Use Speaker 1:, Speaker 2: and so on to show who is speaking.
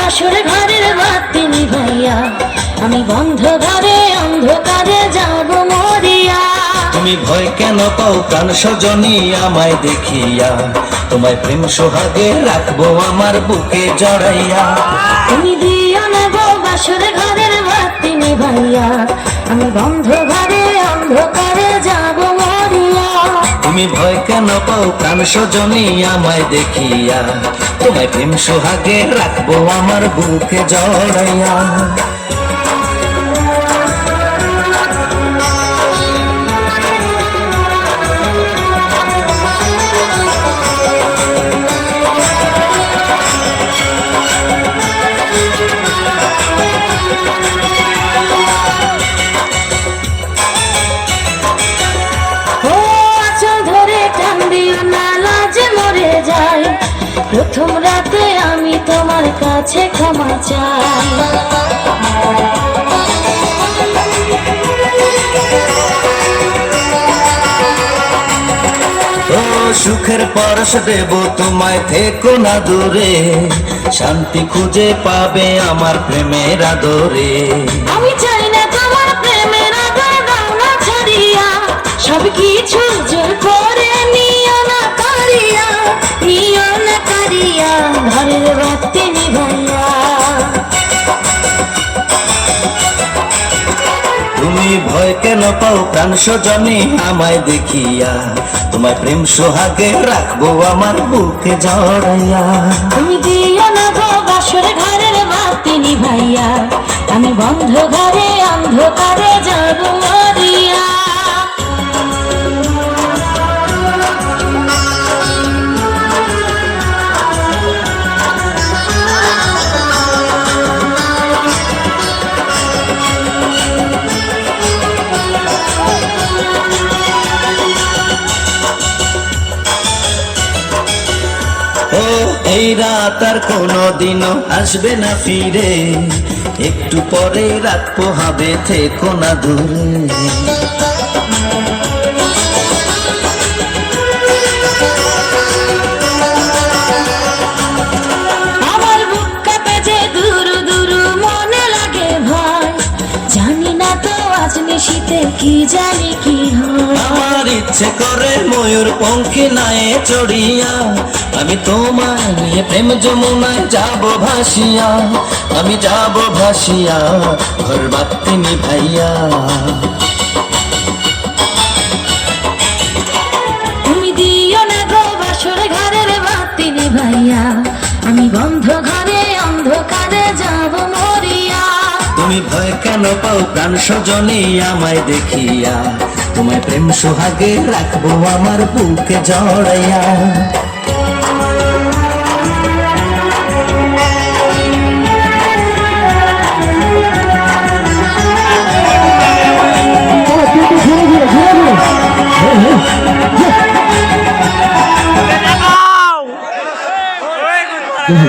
Speaker 1: বাসর ঘরের বাতি নিভাইয়া, আমি বন্ধ ঘরে অন্ধকারে যাব মরিয়া।
Speaker 2: তুমি ভয় কেন পাও প্রাণ সজনী আমায় দেখিয়া, তোমায় প্রেম সোহাগে রাখবো আমার বুকে জড়াইয়া।
Speaker 1: তুমি দিও না গো বাসর ঘরের বাতি নিভাইয়া, আমি বন্ধ ঘরে অন্ধকারে যাব মরিয়া।
Speaker 2: তুমি ভয় কেন পাও প্রাণ সজনী আমায় দেখিয়া, তোমায় প্রেম সোহাগে রাখবো আমার বুকে জড়াইয়া।
Speaker 1: প্রথম রাতে আমি তোমার কাছে ক্ষমা চাই।
Speaker 2: ও সুখের পরশ দেব তোমায়, থেকো না দূরে, শান্তি খুঁজে পাবে আমার প্রেমের আদরে।
Speaker 1: আমি চাই না তোমার প্রেমের আদর দাও না ছাড়িয়া, সব কিছু জোর করে নিও না কারিয়া, নিও না কারিয়া ঘরের বাতি নিভাইয়া।
Speaker 2: তুমি ভয় কেন পাও প্রাণ সজনী আমায় দেখিয়া, তোমায় প্রেম সোহাগে রাখবো আমার বুকে জড়াইয়া।
Speaker 1: তুমি দিও না গো বাসর ঘরের বাতি নিভাইয়া, আমি বন্ধ ঘরে অন্ধকারে যাব মরিয়া।
Speaker 2: ও এই রাত আর কোনোদিনও আসবে না ফিরে, একটু পরে রাত পোহাবে, থেকো না দূরে।
Speaker 1: আমার বুক কাঁপে যে দুরু দুরু মনে লাগে ভয়, জানি না তো আজ নিশীতে কি জানি কি হয়।
Speaker 2: আমার ইচ্ছে করে ময়ূর পঙ্খী নায়ে চড়িয়া, আমি তোমায় নিয়ে প্রেম যমুনায় যাব ভাসিয়া, আমি যাব ভাসিয়া ঘর বাতি নিভাইয়া।
Speaker 1: তুমি দিও না গো বাসর ঘরের বাতি নিভাইয়া, আমি বন্ধ ঘরে অন্ধকারে যাব মরিয়া।
Speaker 2: তুমি ভয় কেন পাও প্রাণ সজনী আমায় দেখিয়া, তোমায় প্রেম সোহাগে রাখবো আমার বুকে জড়াইয়া।